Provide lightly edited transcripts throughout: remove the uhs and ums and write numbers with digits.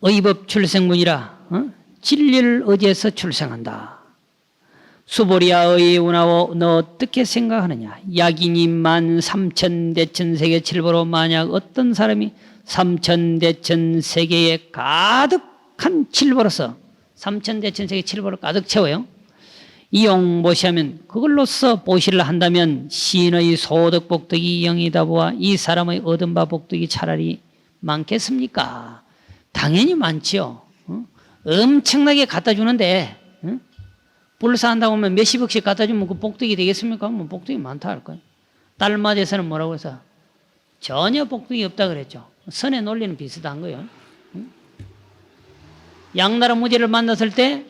의법 출생문이라 진리를 의지해서 출생한다. 수보리아의 운하오 너 어떻게 생각하느냐. 약인이 13,000대천세계 칠보로 만약 어떤 사람이 3,000대천세계에 가득한 칠보로서 3,000대천세계 칠보를 가득 채워요. 이용 보시하면 그걸로써 보시를 한다면 시인의 소득 복덕이 영이다 보아 이 사람의 얻은 바 복덕이 차라리 많겠습니까? 당연히 많지요. 엄청나게 갖다 주는데 불사한다고 하면 몇십억씩 갖다 주면 그 복덕이 되겠습니까? 뭐 복덕이 많다 할 거예요. 달마대에서는 뭐라고 해서 전혀 복덕이 없다 그랬죠. 선의 논리는 비슷한 거예요. 양나라 무제를 만났을 때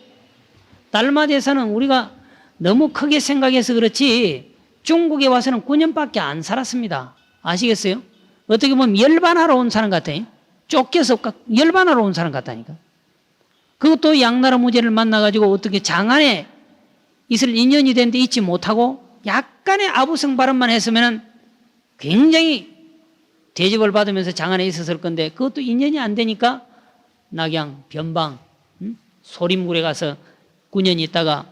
달마대에서는 우리가 너무 크게 생각해서 그렇지 중국에 와서는 9년밖에 안 살았습니다. 아시겠어요? 어떻게 보면 열반하러 온 사람 같아요. 쫓겨서 열반하러 온 사람 같다니까. 그것도 양나라 무제를 만나가지고 어떻게 장안에 있을 인연이 된데 있지 못하고 약간의 아부성 발언만 했으면 굉장히 대접을 받으면서 장안에 있었을 건데 그것도 인연이 안 되니까 낙양, 변방, 소림굴에 가서 9년 있다가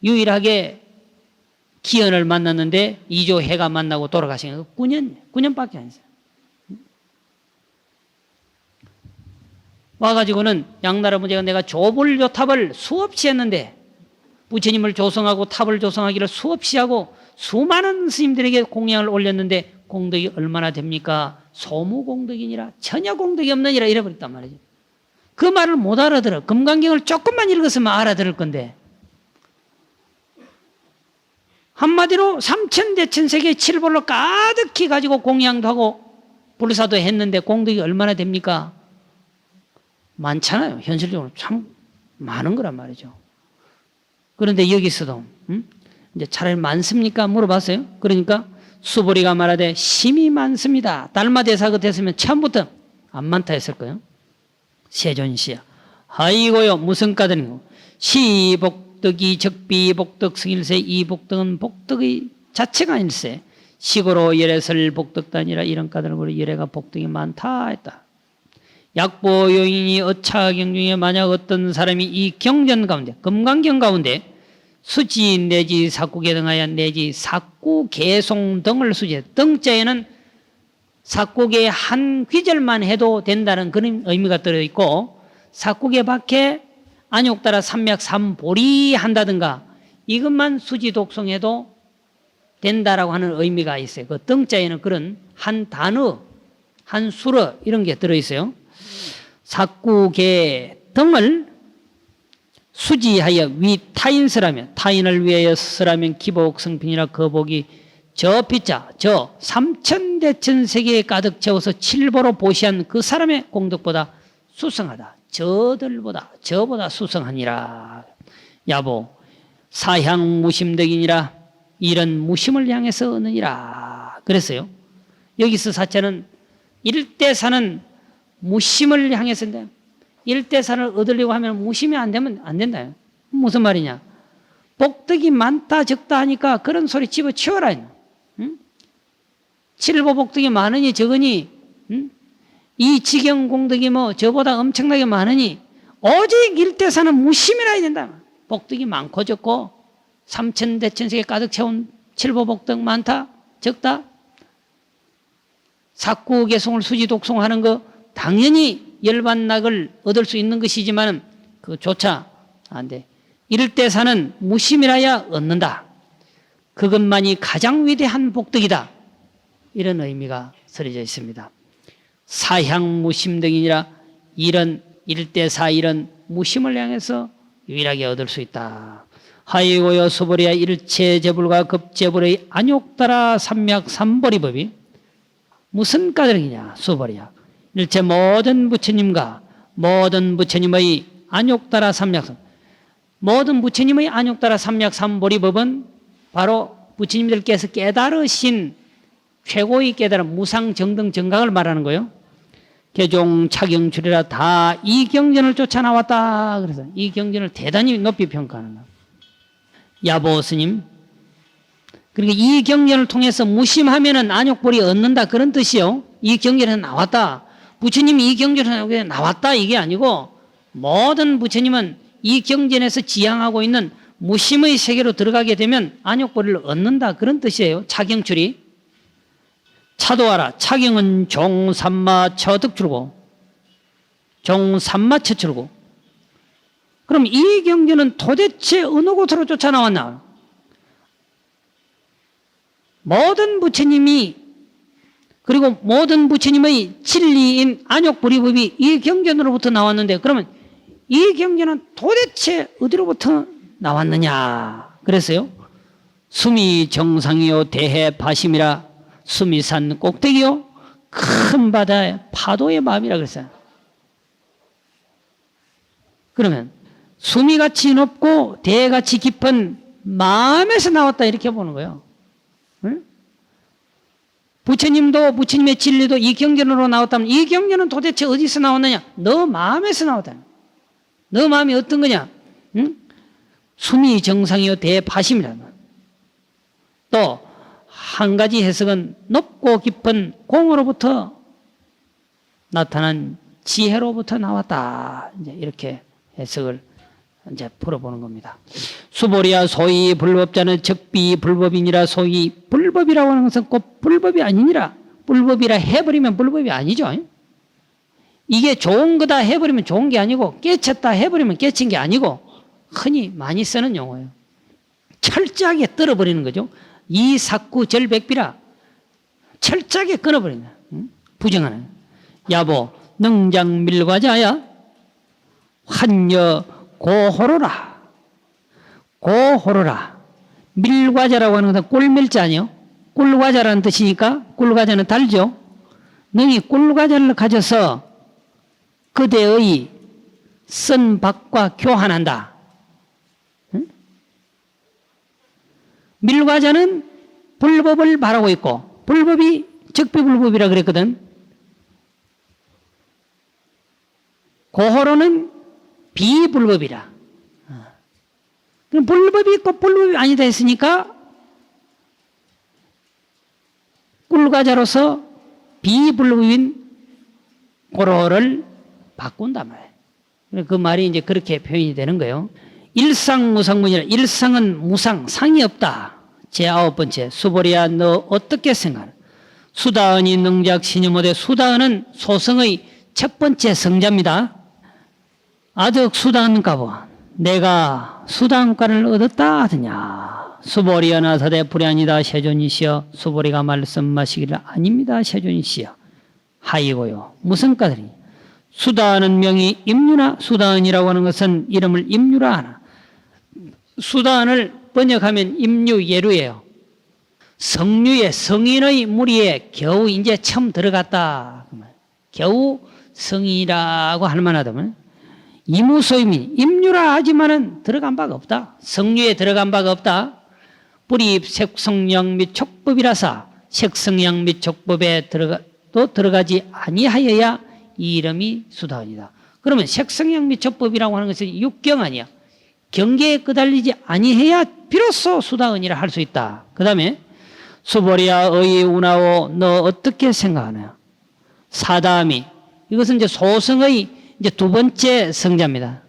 유일하게 기연을 만났는데 이조해가 만나고 돌아가신 거예요. 9년밖에 안 했어요. 와가지고는 양나라 무제가 내가 조불조탑을 수없이 했는데 부처님을 조성하고 탑을 조성하기를 수없이 하고 수많은 스님들에게 공양을 올렸는데 공덕이 얼마나 됩니까? 소무공덕이니라 전혀 공덕이 없느니라 이래버렸단 말이죠. 그 말을 못 알아들어. 금강경을 조금만 읽었으면 알아들을 건데 한마디로 3,000대천세계 칠볼로 가득히 가지고 공양도 하고 불사도 했는데 공덕이 얼마나 됩니까? 많잖아요. 현실적으로 참 많은 거란 말이죠. 그런데 여기서도 이제 차라리 많습니까? 물어봤어요. 그러니까 수보리가 말하되 심이 많습니다. 달마대사 같았으면 처음부터 안 많다 했을 거예요. 세존시야. 아이고요 무슨 까닭이고 시복덕이 적비복덕 승일세 이 복덕은 복덕의 자체가 아닐세 시고로 열애설 복덕단이라 이런 까닭으로 열애가 복덕이 많다 했다. 약보요인이 어차경 중에 만약 어떤 사람이 이 경전 가운데 금강경 가운데 수지 내지 사구계 등하여 내지 사구계송 등을 수지해 등자에는 사구계 한 귀절만 해도 된다는 그런 의미가 들어있고 사구계 밖에 안욕따라 삼맥 삼보리 한다든가 이것만 수지 독송해도 된다라고 하는 의미가 있어요. 그 등자에는 그런 한 단어 한 수러 이런 게 들어있어요. 사구계 등을 수지하여 위 타인스라면 타인을 위하여서라면 기복성핀이라 그 복이 저 피자 저 3,000대천세계에 가득 채워서 칠보로 보시한 그 사람의 공덕보다 수성하다. 저보다 수성하니라. 야보 사향무심덕이니라 이런 무심을 향해서 얻느니라. 그랬어요. 여기서 사자는 일대사는 무심을 향해서인데 일대사를 얻으려고 하면 무심이 안 되면 안 된다. 무슨 말이냐. 복덕이 많다 적다 하니까 그런 소리 집어치워라. 응? 칠보 복덕이 많으니 적으니 이 지경 공덕이 뭐 저보다 엄청나게 많으니 오직 일대사는 무심이라 해야 된다. 복덕이 많고 적고 3,000대천세계 가득 채운 칠보 복덕 많다 적다 사구계송을 수지 독송하는 거 당연히 열반낙을 얻을 수 있는 것이지만 그조차 안 돼. 이럴 때 사는 무심이라야 얻는다. 그것만이 가장 위대한 복덕이다. 이런 의미가 서려져 있습니다. 사향무심덕이니라 이런 일대사 이런 무심을 향해서 유일하게 얻을 수 있다. 하이고여 수보리야 일체제불과 급제불의 안욕따라 삼맥 삼보리법이 무슨 까닭이냐 수보리야. 일체 모든 부처님과 모든 부처님의 안욕따라 삼맥 모든 부처님의 안욕따라 삼맥 삼보리법은 바로 부처님들께서 깨달으신 최고의 깨달은 무상정등 정각을 말하는 거예요. 개종 차경출이라 다 이 경전을 쫓아 나왔다. 그래서 이 경전을 대단히 높이 평가하는 거예요. 야보 스님. 그러니까 이 경전을 통해서 무심하면은 안욕벌이 얻는다 그런 뜻이요. 이 경전에서 나왔다. 부처님이 이 경전에 나왔다 이게 아니고 모든 부처님은 이 경전에서 지향하고 있는 무심의 세계로 들어가게 되면 안욕보리를 얻는다 그런 뜻이에요. 차경출이. 차도하라. 차경은 종삼마 처득출고 종삼마 처출고. 그럼 이 경전은 도대체 어느 곳으로 쫓아나왔나? 모든 부처님이 그리고 모든 부처님의 진리인 안욕보리법이 이 경전으로부터 나왔는데 그러면 이 경전은 도대체 어디로부터 나왔느냐? 그랬어요. 수미 정상이요 대해 바심이라 수미산 꼭대기요 큰 바다의 파도의 마음이라 그랬어요. 그러면 수미같이 높고 대해같이 깊은 마음에서 나왔다 이렇게 보는 거예요. 응? 부처님도 부처님의 진리도 이 경전으로 나왔다면 이 경전은 도대체 어디서 나왔느냐? 너 마음에서 나왔다. 너 마음이 어떤 거냐? 응? 수미 정상이요 대파심이라. 또 한 가지 해석은 높고 깊은 공으로부터 나타난 지혜로부터 나왔다. 이제 이렇게 해석을 이제 풀어보는 겁니다. 수보리야 소위 불법자는 적비 불법이니라. 소위 불법이라고 하는 것은 꼭 불법이 아니니라. 불법이라 해버리면 불법이 아니죠. 이게 좋은 거다 해버리면 좋은 게 아니고 깨쳤다 해버리면 깨친 게 아니고 흔히 많이 쓰는 용어예요. 철저하게 떨어버리는 거죠. 이삭구절백비라 철저하게 끊어버린다. 부정하는. 야보 능장밀과자야 환여 고호로라. 고호로라. 밀과자라고 하는 것은 꿀밀자 아니요? 꿀과자라는 뜻이니까 꿀과자는 달죠. 능이 꿀과자를 가져서 그대의 선박과 교환한다. 밀과자는 불법을 바라고 있고 불법이 적비불법이라 그랬거든. 고호로는 비불법이라. 그럼 불법이 있고 불법이 아니다 했으니까 꿀과자로서 비불법인 고로를 바꾼단 말이에요. 그 말이 이제 그렇게 표현이 되는 거예요. 일상무상문이라. 일상은 무상, 상이 없다. 제9번째 수보리야 너 어떻게 생각하나? 수다은이 능작 신유모대. 수다은은 소성의 첫 번째 성자입니다. 아득 수다은가보 내가 수다은과를 얻었다 하더냐? 수보리야 나사대 불야니다 세존이시여. 수보리가 말씀하시기를 아닙니다 세존이시여. 하이고요 무슨 까들이? 수다은은 명이 임유나. 수다은이라고 하는 것은 이름을 임유라 하나. 수다은을 번역하면 임유 예루예요. 성류의 성인의 무리에 겨우 이제 처음 들어갔다. 겨우 성인이라고 할 만하다면 이무소임이 임유라 하지만은 들어간 바가 없다. 성류에 들어간 바가 없다. 뿌리 색성양 및 촉법이라사 색성양 및 촉법에 들어가지 아니하여야 이 이름이 수다은이다. 그러면 색성양 및 촉법이라고 하는 것은 육경 아니야. 경계에 끄달리지 아니해야 비로소 수다은이라 할 수 있다. 그 다음에 수보리야 의의 운하오 너 어떻게 생각하나요? 사다미 이것은 이제 소성의 이제 두 번째 성자입니다.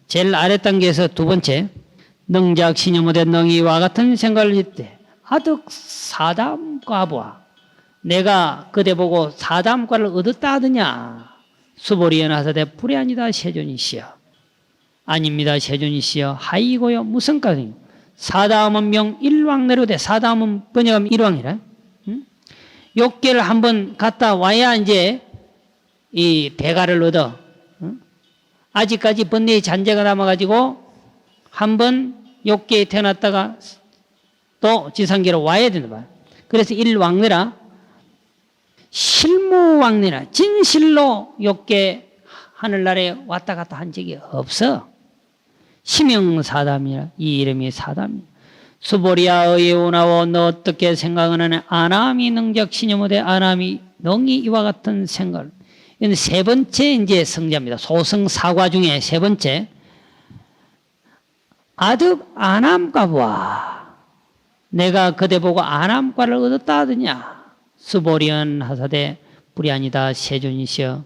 제일 아래 단계에서 두 번째. 능작 신여모대 능이와 같은 생각을 했대. 아득 사담과보아 내가 그대 보고 사담과를 얻었다 하더냐? 수보리야 나사대 불야니다 세존이시여. 아닙니다 세존이시여. 하이고요 무슨 까닭이요? 사다음은 명 일왕내로되. 사다음은 번역하면 일왕이라. 욕계를 한번 갔다 와야 이제 이 대가를 얻어. 아직까지 번뇌의 잔재가 남아가지고 한번 욕계에 태어났다가 또 지상계로 와야 된다 말. 그래서 일왕내라. 실무왕내라. 진실로 욕계 하늘나라에 왔다 갔다 한 적이 없어. 심형사담이라. 이 이름이 사담이야. 수보리야의 오나오 너 어떻게 생각하느냐? 아나미 능적 신여모대. 아나미 능이 이와 같은 생각. 이건 세 번째 이제 성자입니다. 소성 사과 중에 세 번째. 아득 아남과보아 내가 그대 보고 아남과를 얻었다 하더냐? 수보리언 하사대 불이 아니다 세존이시여.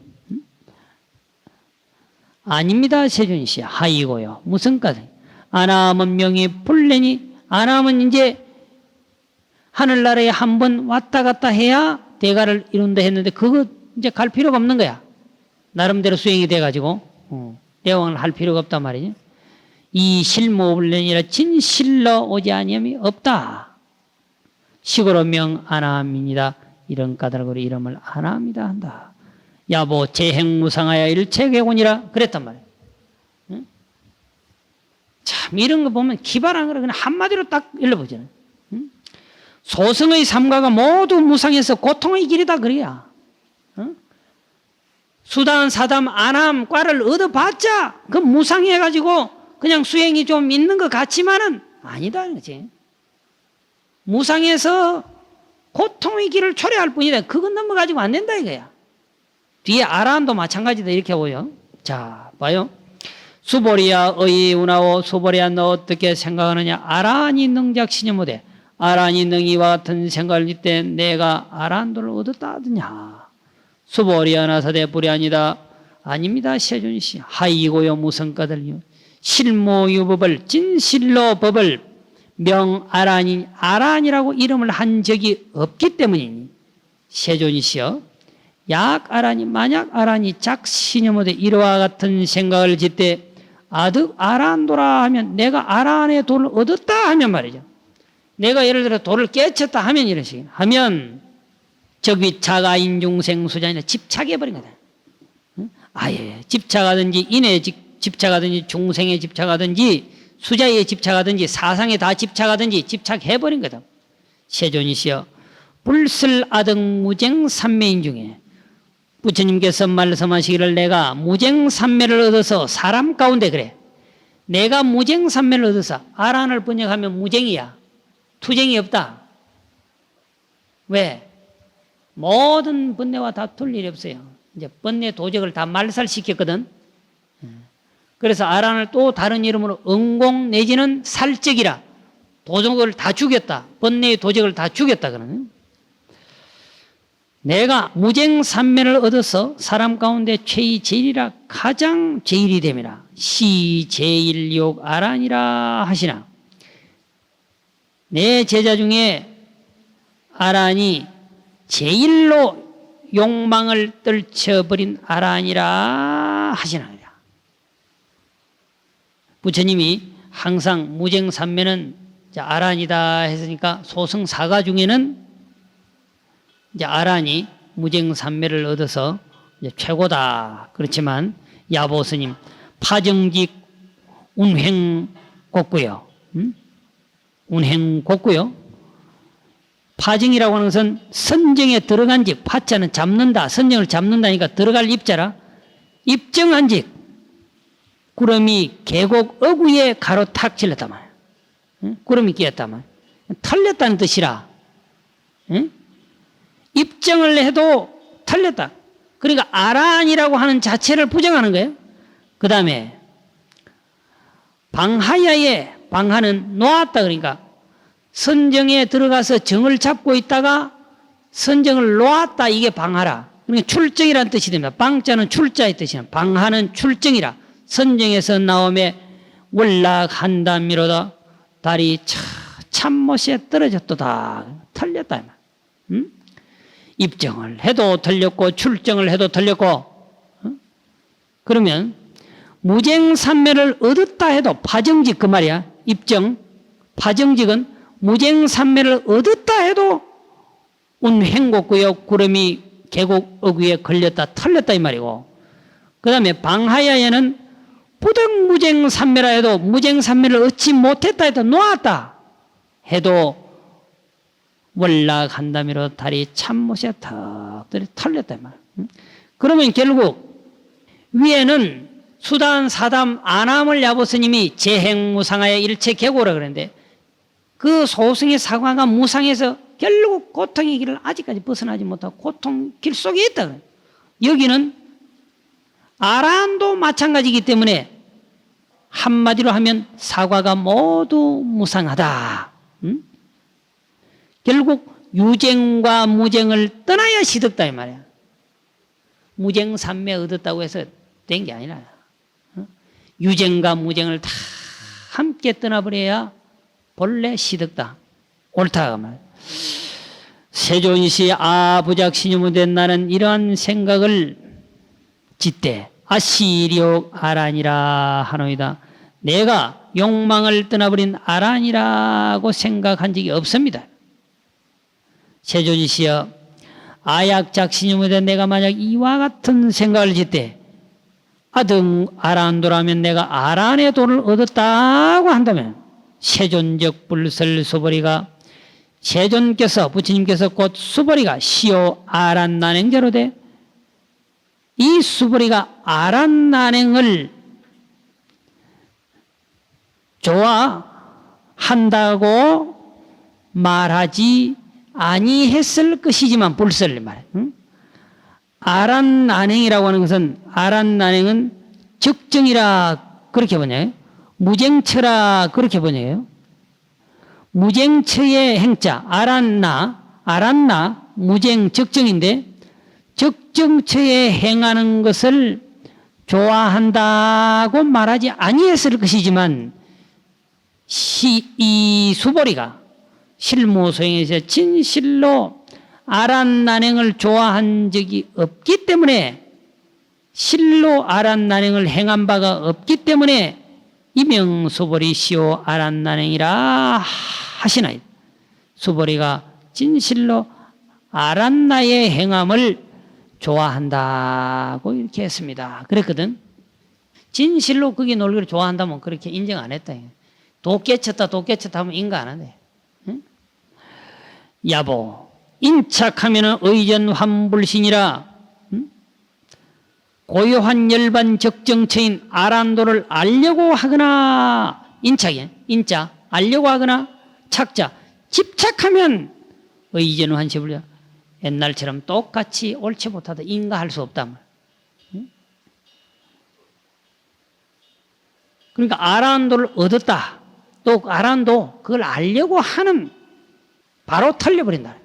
아닙니다. 세존시. 하이고요. 무슨 까닭? 아나함은 명이 불내니, 아나함은 이제 하늘나라에 한 번 왔다 갔다 해야 대가를 이룬다 했는데 그거 이제 갈 필요가 없는 거야. 나름대로 수행이 돼가지고 대왕을 할 필요가 없단 말이지. 이 실모불련이라 진실로 오지 아니함이 없다. 시고로 명 아나함입니다. 이런 까닭으로 이름을 아나합니다 한다. 야보 재행무상하여 일체개곤이라 그랬단 말이야. 응? 참 이런 거 보면 기발한 거라 그냥 한마디로 딱 일러보잖아요. 응? 소승의 삼가가 모두 무상해서 고통의 길이다 그래야. 응? 수단 사담 안함 과를 얻어봤자 그 무상해가지고 그냥 수행이 좀 있는 것 같지만은 아니다 그지. 무상해서 고통의 길을 초래할 뿐이다. 그건 넘어가지고 안 된다 이거야. 뒤에 아라한도 마찬가지다 이렇게 보여. 자 봐요. 수보리야 의운하오. 수보리야 너 어떻게 생각하느냐. 아라한이 능작신이 못해. 아라한이 능이와 같은 생각을 이때 내가 아라한도를 얻었다 하더냐. 수보리야 나사대 불이 아니다. 아닙니다 세존시. 하이고요 무성가들요. 실모유법을 진실로 법을 명아라니 아라한이라고 이름을 한 적이 없기 때문이니 세존이시여 약아라니 만약 아라니 작신여모되 이와 같은 생각을 짓되 아득 아라한도라 하면 내가 아라한의 도를 얻었다 하면 말이죠. 내가 예를 들어 도를 깨쳤다 하면 이런 식이나 하면 저기 자가인 중생 수자니라 집착해버린 거다. 아예 집착하든지 인에 집착하든지 중생에 집착하든지 수자에 집착하든지 사상에 다 집착하든지 집착해버린 거다. 세존이시여 불슬 아등 무쟁 삼매인 중에 부처님께서 말씀하시기를 내가 무쟁 삼매를 얻어서 사람 가운데 그래. 내가 무쟁 삼매를 얻어서 아라한을 번역하면 무쟁이야. 투쟁이 없다. 왜? 모든 번뇌와 다툴 일이 없어요. 이제 번뇌 도적을 다 말살시켰거든. 그래서 아라한을 또 다른 이름으로 응공 내지는 살적이라 도적을 다 죽였다. 번뇌의 도적을 다 죽였다 그러는. 내가 무쟁삼매를 얻어서 사람 가운데 최이 제일이라 가장 제일이 됨이라 시 제일욕 아라한이라 하시나. 내 제자 중에 아라한이 제일로 욕망을 떨쳐버린 아라한이라 하시나. 부처님이 항상 무쟁삼매는 아라한이다 했으니까 소승사가 중에는 이제 아라한이 무쟁삼매를 얻어서 이제 최고다. 그렇지만 야보스님 파정직 운행곡구요. 운행곡구요. 파정이라고 하는 것은 선정에 들어간 직, 파자는 잡는다. 선정을 잡는다니까 들어갈 입자라. 입정한 직. 구름이 계곡 어구에 가로 탁 찔렀단 말이야. 응? 구름이 끼었단 말이야. 털렸다는 뜻이라. 응? 입정을 해도 털렸다. 그러니까 아라한이라고 하는 자체를 부정하는 거예요. 그 다음에 방하야에 방하는 놓았다. 그러니까 선정에 들어가서 정을 잡고 있다가 선정을 놓았다. 이게 방하라. 그러니까 출정이라는 뜻이 됩니다. 방자는 출자의 뜻이나 방하는 출정이라. 선정에서 나오며 월락한다미로다. 달이 참못에 떨어졌도다. 털렸다. 응? 입정을 해도 털렸고 출정을 해도 털렸고. 응? 그러면 무쟁삼매를 얻었다 해도 파정직 그 말이야. 입정. 파정직은 무쟁삼매를 얻었다 해도 운행곡구역 구름이 계곡 어귀에 걸렸다 털렸다 이 말이고. 그 다음에 방하야에는 부득무쟁삼매라 해도 무쟁삼매를 얻지 못했다 해도 놓았다 해도 월락한다미로 달이 참못에 턱 털렸다 이 말. 그러면 결국 위에는 수단 사담 안함을 야보스님이 재행무상하여 일체계고라 그랬는데 그 소승의 사과가 무상해서 결국 고통의 길을 아직까지 벗어나지 못하고 고통 길 속에 있다. 여기는 아라한도 마찬가지이기 때문에 한마디로 하면 사과가 모두 무상하다. 결국 유쟁과 무쟁을 떠나야 시득다 이 말이야. 무쟁삼매 얻었다고 해서 된 게 아니라 유쟁과 무쟁을 다 함께 떠나버려야 본래 시득다. 옳다가 말. 세존시 아부작신유무 된 나는 이러한 생각을 짓되 아시리옥 아란이라 하노이다. 내가 욕망을 떠나버린 아란이라고 생각한 적이 없습니다. 세존시여 아약작신유무 된 내가 만약 이와 같은 생각을 짓되 아등 아란도라면 내가 아란의 도를 얻었다고 한다면 세존적 불설 수보리가 세존께서 부처님께서 곧 수보리가 시오 아란 난행자로 돼 이 수보리가 아란 난행을 좋아한다고 말하지 아니했을 것이지만 불설을 말해. 응? 아란 난행이라고 하는 것은 아란 난행은 적정이라 그렇게 번역해요. 무쟁처라 그렇게 번역해요. 무쟁처의 행자 아란나 무쟁 적정인데 적정처에 행하는 것을 좋아한다고 말하지 아니했을 것이지만 이 수보리가 실무소행에서 진실로 아란난행을 좋아한 적이 없기 때문에 실로 아란난행을 행한 바가 없기 때문에 이명수보리 시오 아란난행이라 하시나이다. 수보리가 진실로 아란나의 행함을 좋아한다고 이렇게 했습니다. 그랬거든. 진실로 거기 놀기를 좋아한다면 그렇게 인정 안 했다. 도 깨쳤다 하면 인가 안 하네. 응? 야보 인착하면 의전 환불신이라 고요한 열반 적정처인 아란도를 알려고 하거나 인착이 인자 알려고 하거나 착자 집착하면 의전 환시불려 옛날처럼 똑같이 옳지 못하다 인가할 수 없다. 그러니까 아란도를 얻었다. 또 아란도 그걸 알려고 하는 바로 털려버린다.